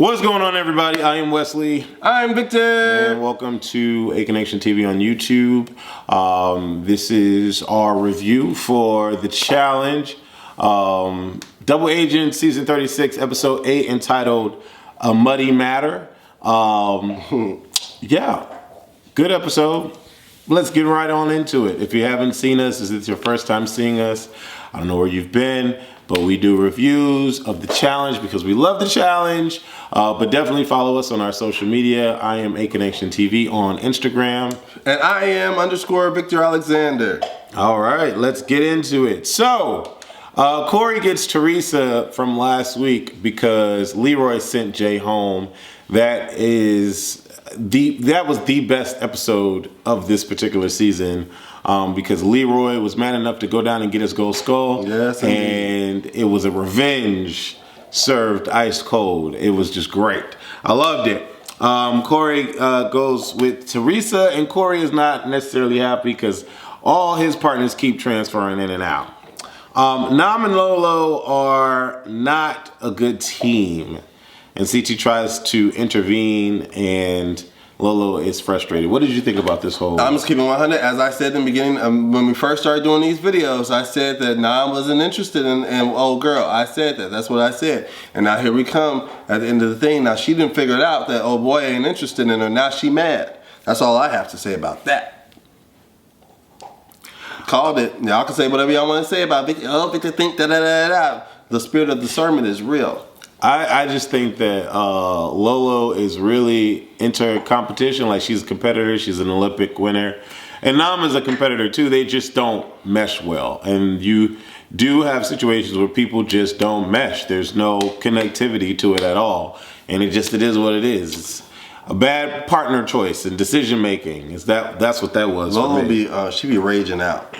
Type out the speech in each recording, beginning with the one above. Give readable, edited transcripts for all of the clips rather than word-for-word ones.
What's going on, everybody? I am Wesley. I'm Victor. And welcome to ACONNECTIONTV on YouTube. This is our review for the challenge. Double Agent Season 36, Episode 8, entitled A Muddy Matter. Yeah, good episode. Let's get right on into it. If you haven't seen us, if it's your first time seeing us, I don't know where you've been, but we do reviews of the challenge because we love the challenge. But definitely follow us on our social media. I am ACONNECTIONTV on Instagram. And I am _Victor Alexander. All right, let's get into it. So, Corey gets Teresa from last week because Leroy sent Jay home. That was the best episode of this particular season. Because Leroy was man enough to go down and get his gold skull. Yes, and it was a revenge served ice cold. It was just great. I loved it. Corey goes with Teresa, and Corey is not necessarily happy because all his partners keep transferring in and out. Nam and Lolo are not a good team, and CT tries to intervene, and Lolo is frustrated. What did you think about this whole... I'm just keeping 100. As I said in the beginning, when we first started doing these videos, I said that Nam wasn't interested in old girl. I said that. That's what I said. And now here we come at the end of the thing. Now she didn't figure it out that old boy ain't interested in her. Now she mad. That's all I have to say about that. Called it. Y'all can say whatever y'all want to say about Victor. Oh, Victor think da-da-da-da. The spirit of discernment is real. I just think that Lolo is really into competition. Like, she's a competitor. She's an Olympic winner. And Nam is a competitor, too. They just don't mesh well. And you do have situations where people just don't mesh. There's no connectivity to it at all. And it is what it is. It's a bad partner choice and decision making. That's what that was Lolo for me. she be raging out.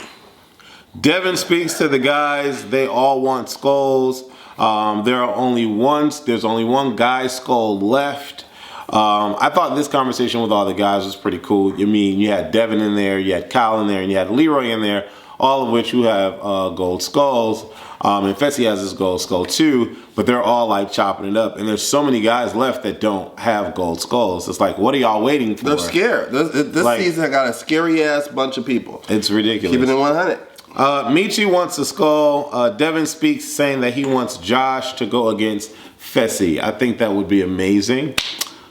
Devin speaks to the guys. They all want skulls. There's only one guy's skull left. I thought this conversation with all the guys was pretty cool. I mean, you had Devin in there, you had Kyle in there, and you had Leroy in there, all of which who have gold skulls. And Fessy has his gold skull too, but they're all like chopping it up. And there's so many guys left that don't have gold skulls. It's like, what are y'all waiting for? They're scared. This season got a scary ass bunch of people. It's ridiculous. Keeping it 100. Michi wants a skull. Devin speaks saying that he wants Josh to go against Fessy. I think that would be amazing.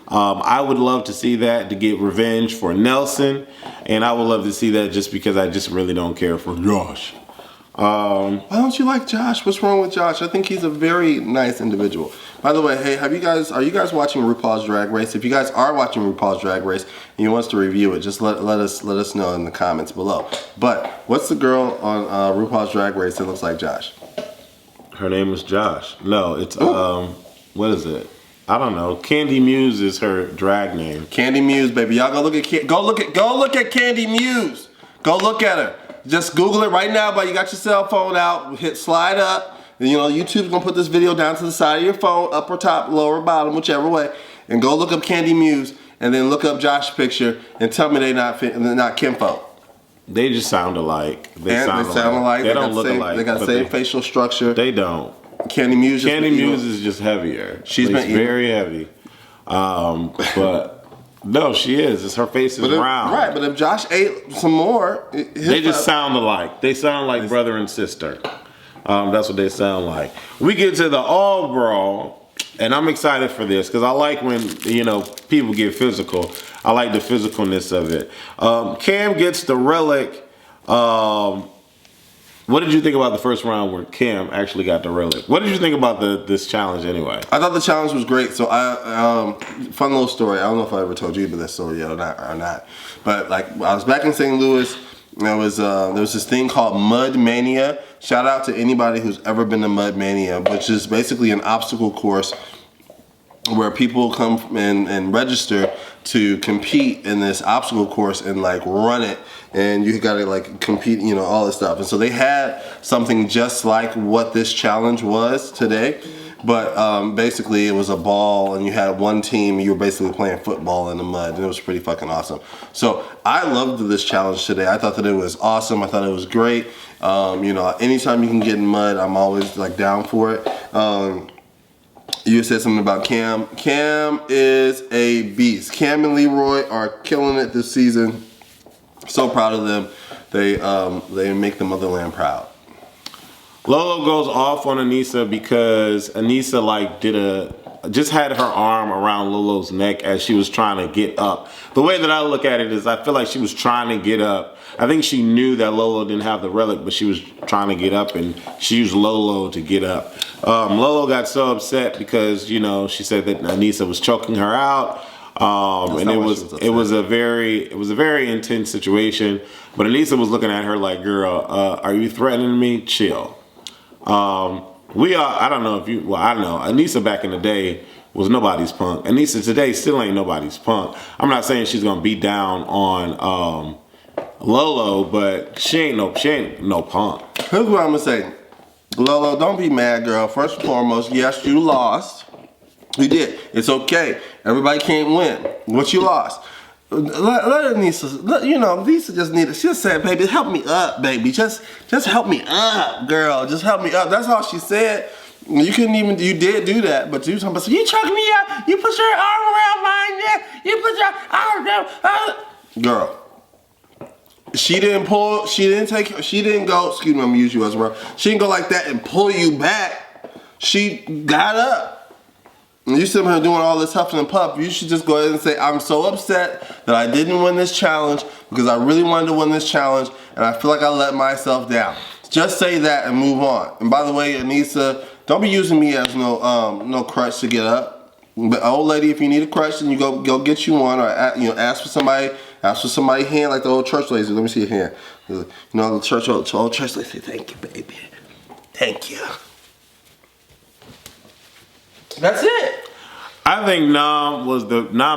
I would love to see that, to get revenge for Nelson. And I would love to see that just because I just really don't care for Josh. Why don't you like Josh? What's wrong with Josh? I think he's a very nice individual. By the way, hey, are you guys watching RuPaul's Drag Race? If you guys are watching RuPaul's Drag Race and you want us to review it, just let us know in the comments below. But what's the girl on RuPaul's Drag Race that looks like Josh? Her name is Josh. No, it's what is it? I don't know. Candy Muse is her drag name. Candy Muse, baby. Y'all go look at Candy Muse. Go look at her. Just Google it right now, but you got your cell phone out, hit slide up. And, you know, YouTube's gonna put this video down to the side of your phone, upper, top, lower, bottom, whichever way, and go look up Candy Muse, and then look up Josh's picture, and tell me they're not kinfolk. They just sound alike. They sound alike. They don't look alike. They got the same facial structure. They don't. Candy Muse is just heavier. She's very heavy. But no, she is. Her face is round. Right, but if Josh ate some more, they just sound alike. They sound like brother and sister. That's what they sound like. We get to the all brawl, and I'm excited for this because I like when, you know, people get physical. I like the physicalness of it. Cam gets the relic. What did you think about the first round where Cam actually got the relic? What did you think about this challenge anyway? I thought the challenge was great. So fun little story. I don't know if I ever told you about this story yet or not. But like, I was back in St. Louis. There was this thing called Mud Mania. Shout out to anybody who's ever been to Mud Mania, which is basically an obstacle course where people come and register to compete in this obstacle course and like run it, and you gotta like compete, you know, all this stuff. And so they had something just like what this challenge was today, but basically it was a ball and you had one team and you were basically playing football in the mud, and it was pretty fucking awesome. So I loved this challenge today. I thought that it was awesome. I thought it was great. You know, anytime you can get in mud, I'm always like down for it. You said something about Cam. Cam is a beast. Cam and Leroy are killing it this season. So proud of them. They make the motherland proud. Lolo goes off on Anissa because Anissa just had her arm around Lolo's neck as she was trying to get up. The way that I look at it is I feel like she was trying to get up. I think she knew that Lolo didn't have the relic, but she was trying to get up, and she used Lolo to get up. Lolo got so upset because, you know, she said that Anissa was choking her out. And it was a very intense situation. But Anissa was looking at her like, girl, are you threatening me? Chill. I don't know if you, well, I don't know. Anissa back in the day was nobody's punk. Anissa today still ain't nobody's punk. I'm not saying she's gonna beat down on Lolo, but she ain't no punk. Here's what I'm gonna say. Lolo, don't be mad, girl. First and foremost, yes, you lost. You did. It's okay. Everybody can't win. What you lost. Let Anissa, you know, Anissa just needed, she just said, baby, help me up, baby. Just help me up, girl. Just help me up. That's all she said. You couldn't even, you did do that, but you talking about, you choke me up, you put your arm around my neck, you put your arm around, girl. She didn't go, excuse me, I'm gonna use you as well. She didn't go like that and pull you back. She got up. And you sitting here doing all this huffing and puff. You should just go ahead and say, I'm so upset that I didn't win this challenge because I really wanted to win this challenge and I feel like I let myself down. Just say that and move on. And by the way, Anissa, don't be using me as no crutch to get up. But old lady, if you need a crutch, then you go get you one, or ask for somebody hand like the old church ladies. Let me see your hand. You know, the old church ladies say, thank you, baby. Thank you. That's it. I think Nam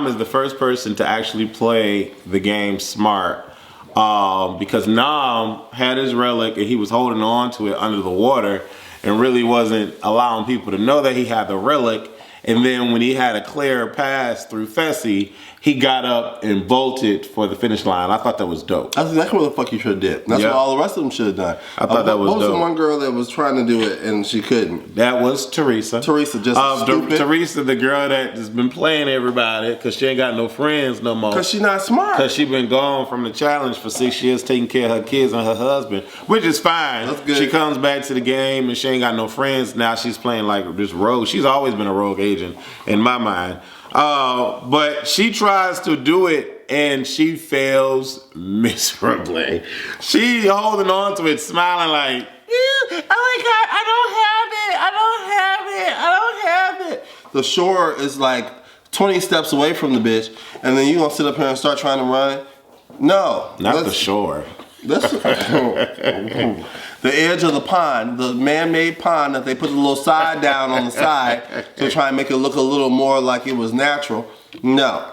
is the first person to actually play the game smart, because Nam had his relic and he was holding on to it under the water and really wasn't allowing people to know that he had the relic. And then when he had a clear pass through Fessy, he got up and bolted for the finish line. I thought that was dope. That's exactly what the fuck you should have did. That's what all the rest of them should have done. I thought that was dope. What was the one girl that was trying to do it and she couldn't? That was Teresa. Teresa, just stupid. Teresa, the girl that has been playing everybody because she ain't got no friends no more. Because she's not smart. Because she been gone from the challenge for 6 years taking care of her kids and her husband, which is fine. That's good. She comes back to the game and she ain't got no friends. Now she's playing like this rogue. She's always been a rogue agent in my mind. But she tries to do it and she fails miserably. She holding on to it, smiling like, oh my God, I don't have it. The shore is like 20 steps away from the bitch, and then you gonna sit up here and start trying to run? No. Not the shore. The edge of the pond, the man-made pond that they put the little side down on the side to try and make it look a little more like it was natural. No.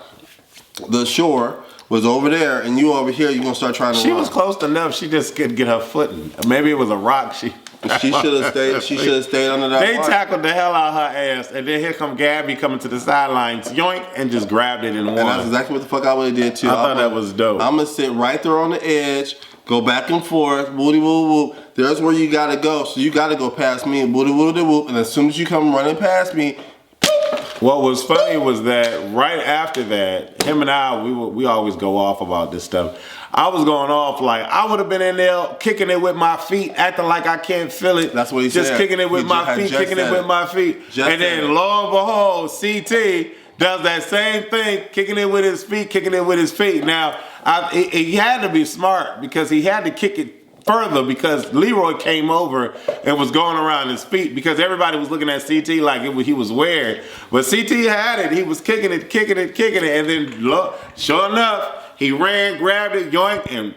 The shore was over there, and you over here, you're gonna start trying to run. She was close enough, she just couldn't get her footing. Maybe it was a rock she should have stayed under that. They tackled the hell out of her ass, and then here come Gabby coming to the sidelines, yoink, and just grabbed it and won. And that's exactly what the fuck I would have did too. I thought that was dope. I'm gonna sit right there on the edge, go back and forth, woody woo woo. There's where you gotta go, so you gotta go past me, woody woody woo. And as soon as you come running past me, what was funny was that right after that, him and I, we always go off about this stuff. I was going off like I would have been in there kicking it with my feet, acting like I can't feel it. That's what he said. Just kicking it with my feet, kicking it with my feet. And then lo and behold, CT does that same thing, kicking it with his feet, kicking it with his feet. Now, he had to be smart because he had to kick it further because Leroy came over and was going around his feet because everybody was looking at CT like he was weird. But CT had it. He was kicking it, and then sure enough, he ran, grabbed it, yoink, and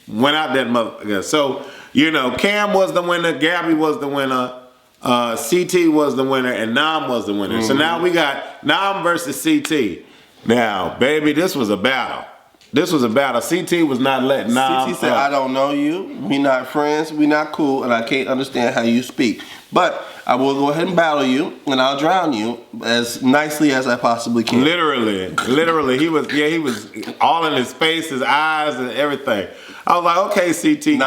went out that motherfucker. So, you know, Cam was the winner, Gabby was the winner, CT was the winner, and Nam was the winner. So now we got Nam versus CT. Now, baby, this was a battle. CT was not letting Nam. CT said, I don't know you. We not friends. We not cool. And I can't understand how you speak. But I will go ahead and battle you. And I'll drown you as nicely as I possibly can. Literally. He was all in his face, his eyes, and everything. I was like, okay, CT,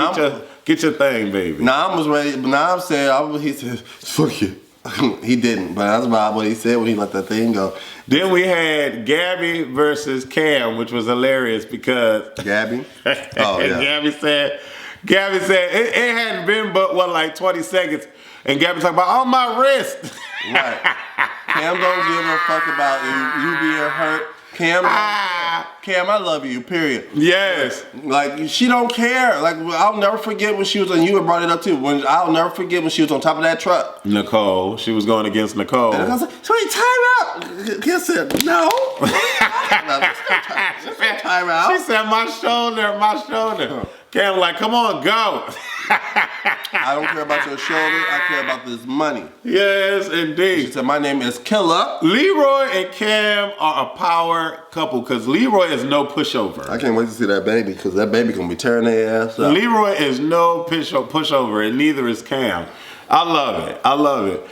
get your thing, baby. Nam was ready. Nam said, he said, fuck you. He didn't, but that's about what he said when he let that thing go. Then we had Gabby versus Cam, which was hilarious because Gabby? Oh, yeah. Gabby said it hadn't been but what, like 20 seconds, and Gabby talking about on my wrist. Right. Cam don't give a fuck about you being hurt. Cam, Cam, I love you, period. Yes. Like, she don't care. Like, I'll never forget when she was on, you had brought it up too, I'll never forget when she was on top of that truck. Nicole. She was going against Nicole. And I was like, wait, time out. Kim said, no. Time out. She said, my shoulder. Cam like, come on, go. I don't care about your shoulder. I care about this money. Yes, indeed. She said, my name is Killer. Leroy and Cam are a power couple because Leroy is no pushover. I can't wait to see that baby because that baby gonna be tearing their ass up. Leroy is no pushover, and neither is Cam. I love it.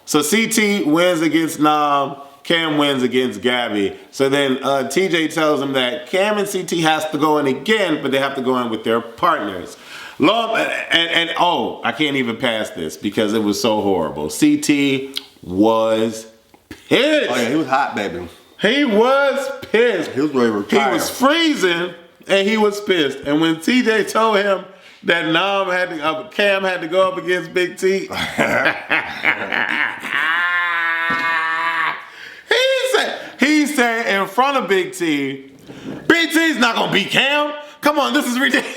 So CT wins against Nam. Cam wins against Gabby. So then TJ tells him that Cam and CT has to go in again, but they have to go in with their partners. I can't even pass this because it was so horrible. CT was pissed. Oh yeah, he was hot, baby. He was pissed. He was ready to retire. He was freezing and he was pissed. And when TJ told him that Cam had to go up against Big T, he said in front of Big T, Big T's not gonna beat Cam. Come on, this is ridiculous.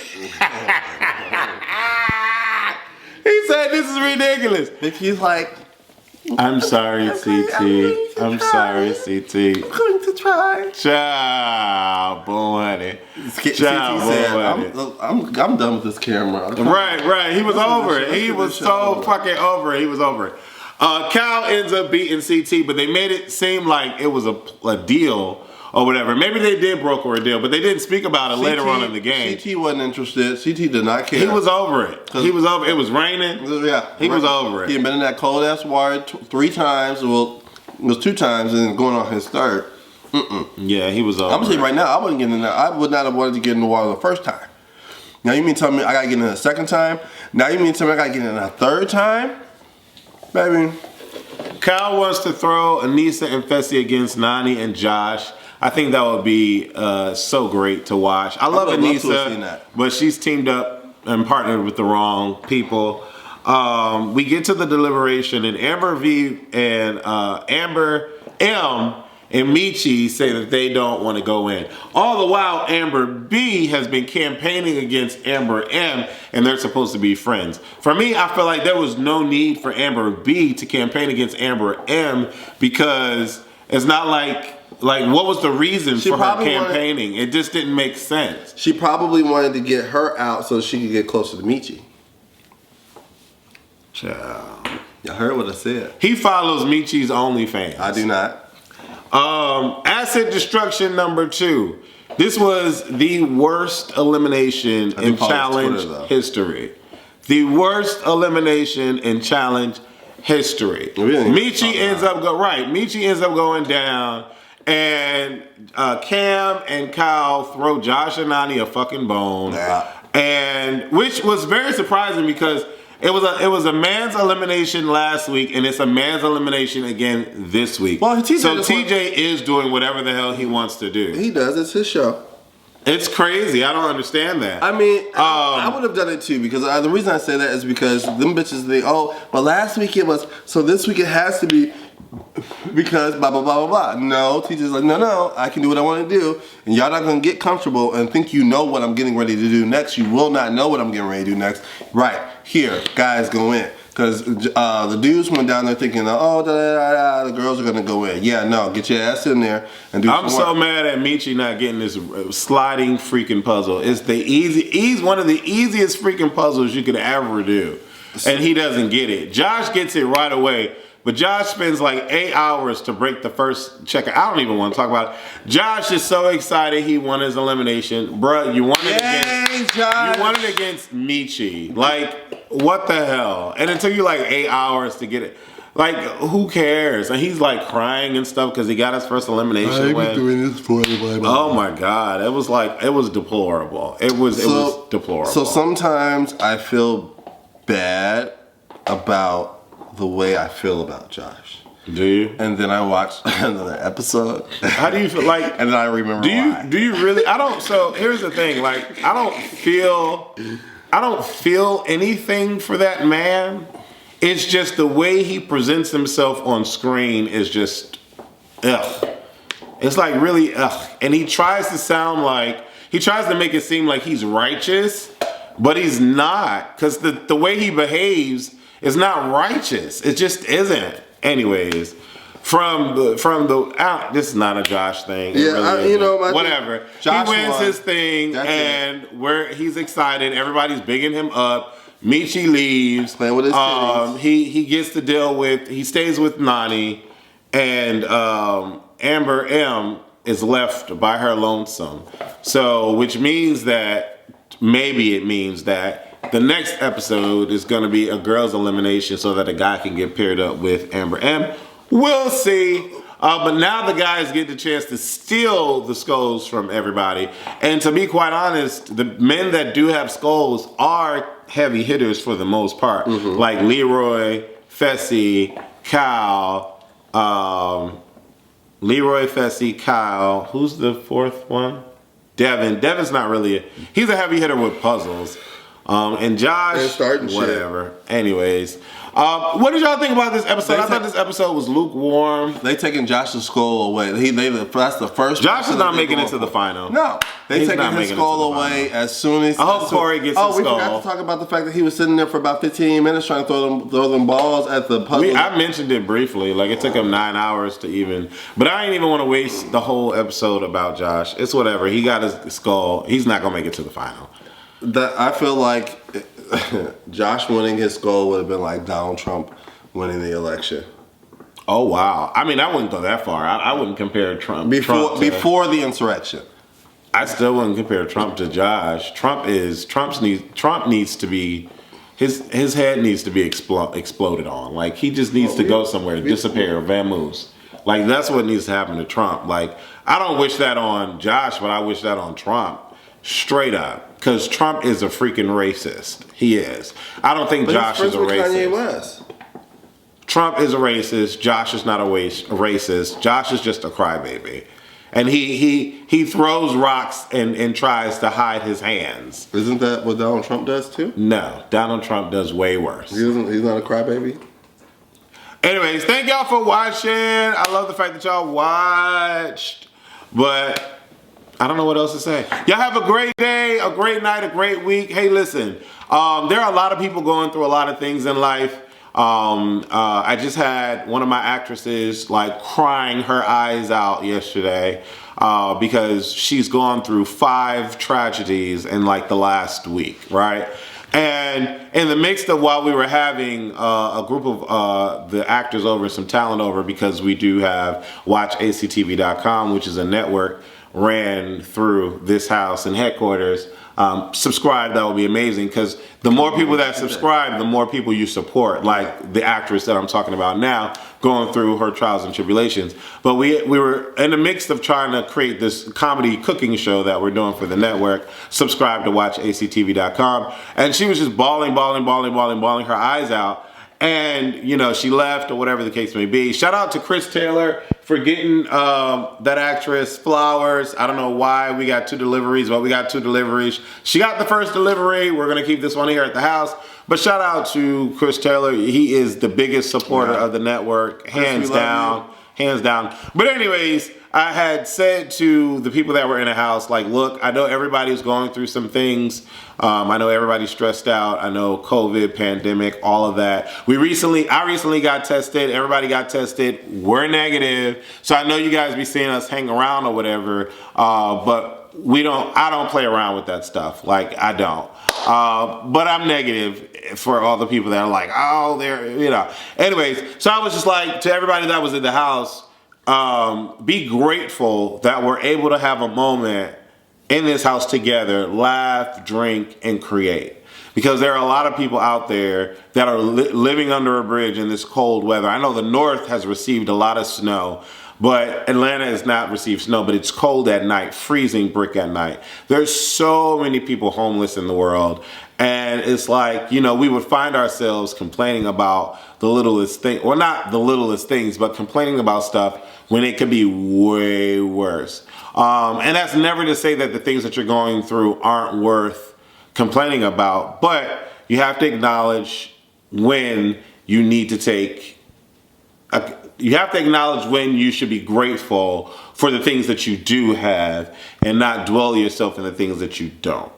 He said this is ridiculous. Big T's like, I'm sorry, CT. I'm sorry, CT. I'm going to try. Ciao, boy, honey. CT said, I'm done with this camera. Right. He was over it. He was so fucking over it. He was over it. Cal ends up beating CT, but they made it seem like it was a deal or whatever. Maybe they did broker a deal, but they didn't speak about it later on in the game. CT wasn't interested. CT did not care. He was over it. He was over it. It was raining. Yeah. He was over it. He had been in that cold ass water 3 times. Well, it was 2 times and going on his third. Yeah, he was over I'm gonna say right now, I wasn't getting in there. I would not have wanted to get in the water the first time. Now you mean tell me I gotta get in the second time? Now you mean tell me I gotta get in a third time? Baby. Kyle wants to throw Anissa and Fessy against Nani and Josh. I think that would be so great to watch. I love Anissa, but she's teamed up and partnered with the wrong people. We get to the deliberation, and Amber V and Amber M and Michi say that they don't want to go in. All the while, Amber B has been campaigning against Amber M, and they're supposed to be friends. For me, I feel like there was no need for Amber B to campaign against Amber M because it's not like what was the reason for her campaigning? It just didn't make sense. She probably wanted to get her out so she could get closer to Michi. Child. Y'all heard what I said. He follows Michi's OnlyFans. I do not. Acid Destruction number 2. This was the worst elimination in challenge history. The worst elimination in challenge history. Michi ends up going down, and Cam and Kyle throw Josh and Nani a fucking bone, and which was very surprising because it was a man's elimination last week, and it's a man's elimination again this week. Well, TJ is doing whatever the hell he wants to do. He does. It's his show. It's crazy. I don't understand that. I mean, I would have done it too because the reason I say that is because them bitches think, but last week it was, so this week it has to be because blah, blah, blah, blah, blah. No, TJ's like, no, I can do what I want to do. And y'all not going to get comfortable and think you know what I'm getting ready to do next. You will not know what I'm getting ready to do next. Right, here, guys go in. Because the dudes went down there thinking, the girls are going to go in. Yeah, no, get your ass in there and do some work. I'm so mad at Michi not getting this sliding freaking puzzle. It's one of the easiest freaking puzzles you could ever do. And he doesn't get it. Josh gets it right away. But Josh spends like 8 hours to break the first checker. I don't even want to talk about it. Josh is so excited he won his elimination. Bruh, you won it against Michi. Like, what the hell? And it took you like 8 hours to get it. Like, who cares? And he's like crying and stuff because he got his first elimination win. Doing this for oh my God. It was deplorable. It was deplorable. So sometimes I feel bad about the way I feel about Josh. Do you? And then I watched another episode. How do you feel like? And then I remember why. Do you really? I don't. So here's the thing. Like I don't feel anything for that man. It's just the way he presents himself on screen is just ugh. It's like really ugh. And he tries to make it seem like he's righteous, but he's not. Because the way he behaves is not righteous. It just isn't. Anyways, this is not a Josh thing. Yeah, really whatever. Josh he wins won. his thing, and he's excited. Everybody's bigging him up. Michi leaves. Playing with his titties. He gets to deal with. He stays with Nani, and Amber M is left by her lonesome. So, which means that the next episode is going to be a girls' elimination so that a guy can get paired up with Amber M. We'll see. But now the guys get the chance to steal the skulls from everybody. And to be quite honest, the men that do have skulls are heavy hitters for the most part. Mm-hmm. Like Leroy, Fessy, Kyle. Who's the fourth one? Devin. Devin's not really he's a heavy hitter with puzzles. And Josh, whatever. Shit. Anyways, what did y'all think about this episode? I thought this episode was lukewarm. They taking Josh's skull away. That's the first. Josh is not making it to the final. No, they taking his skull away as soon as. I hope Corey gets his skull. We forgot to talk about the fact that he was sitting there for about 15 minutes trying to throw them balls at the puzzle. I mentioned it briefly. Like it took him 9 hours to even. But I ain't even want to waste the whole episode about Josh. It's whatever. He got his skull. He's not gonna make it to the final. I feel like Josh winning his skull would have been like Donald Trump winning the election. Oh wow! I mean, I wouldn't go that far. I wouldn't compare Trump before the insurrection. I still wouldn't compare Trump to Josh. Trump needs to be his head needs to be exploded on. Like he just needs to go somewhere, disappear, vamoose. Like that's what needs to happen to Trump. Like I don't wish that on Josh, but I wish that on Trump. Straight up, because Trump is a freaking racist. He is. I don't think Josh is a racist. Kanye West. Trump is a racist. Josh is not a racist. Josh is just a crybaby, and he throws rocks and tries to hide his hands. Isn't that what Donald Trump does too? No, Donald Trump does way worse. He's not a crybaby. Anyways, thank y'all for watching. I love the fact that y'all watched, but I don't know what else to say. Y'all have a great day, a great night, a great week. Hey, listen, there are a lot of people going through a lot of things in life. I just had one of my actresses like crying her eyes out yesterday because she's gone through 5 tragedies in like the last week, right? And in the midst of while we were having a group of the actors over, some talent over, because we do have WatchACTV.com, which is a network ran through this house and headquarters. Subscribe, that would be amazing, because the more people that subscribe, the more people you support, like the actress that I'm talking about now, going through her trials and tribulations. But we were in the midst of trying to create this comedy cooking show that we're doing for the network. Subscribe to WatchACTV.com. And she was just bawling her eyes out. And, you know, she left or whatever the case may be. Shout out to Chris Taylor for getting that actress flowers. I don't know why we got 2 deliveries, but we got 2 deliveries. She got the first delivery. We're going to keep this one here at the house. But shout out to Chris Taylor. He is the biggest supporter of the network, hands down. But anyways, I had said to the people that were in the house, like, look, I know everybody's going through some things. I know everybody's stressed out. I know COVID, pandemic, all of that. I recently got tested. Everybody got tested. We're negative. So I know you guys be seeing us hang around or whatever. But I don't play around with that stuff. Like, I don't. But I'm negative for all the people that are like, oh, they're, you know. Anyways, so I was just like, to everybody that was in the house, be grateful that we're able to have a moment in this house together, laugh, drink, and create. Because there are a lot of people out there that are living under a bridge in this cold weather. I know the north has received a lot of snow, But Atlanta has not received snow, but it's cold at night, freezing brick at night. There's so many people homeless in the world. And it's like, you know, we would find ourselves complaining about the littlest thing, or not the littlest things, but complaining about stuff when it could be way worse. And that's never to say that the things that you're going through aren't worth complaining about, but you have to acknowledge when you need to you have to acknowledge when you should be grateful for the things that you do have and not dwell yourself in the things that you don't.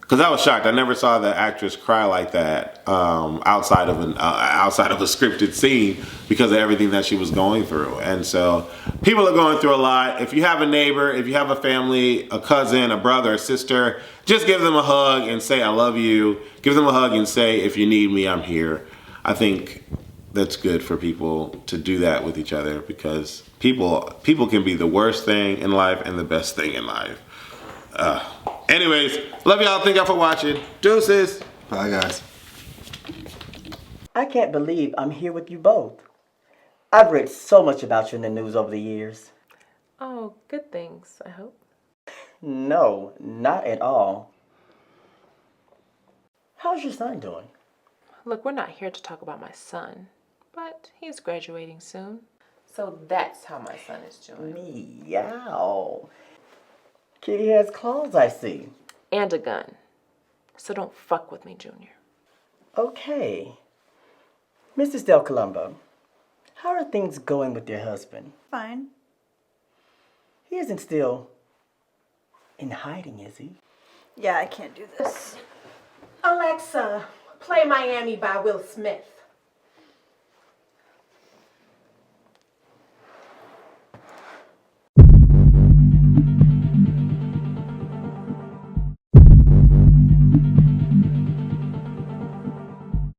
Because I was shocked. I never saw the actress cry like that outside of a scripted scene because of everything that she was going through. And so people are going through a lot. If you have a neighbor, if you have a family, a cousin, a brother, a sister, just give them a hug and say, I love you. Give them a hug and say, if you need me, I'm here. I think that's good for people to do that with each other, because people can be the worst thing in life and the best thing in life. Anyways, love y'all. Thank y'all for watching. Deuces. Bye, guys. I can't believe I'm here with you both. I've read so much about you in the news over the years. Oh, good things, I hope. No, not at all. How's your son doing? Look, we're not here to talk about my son, but he's graduating soon. So that's how my son is doing. Meow. Kitty has claws, I see. And a gun. So don't fuck with me, Junior. Okay. Mrs. Del Colombo, how are things going with your husband? Fine. He isn't still in hiding, is he? Yeah, I can't do this. Alexa, play Miami by Will Smith.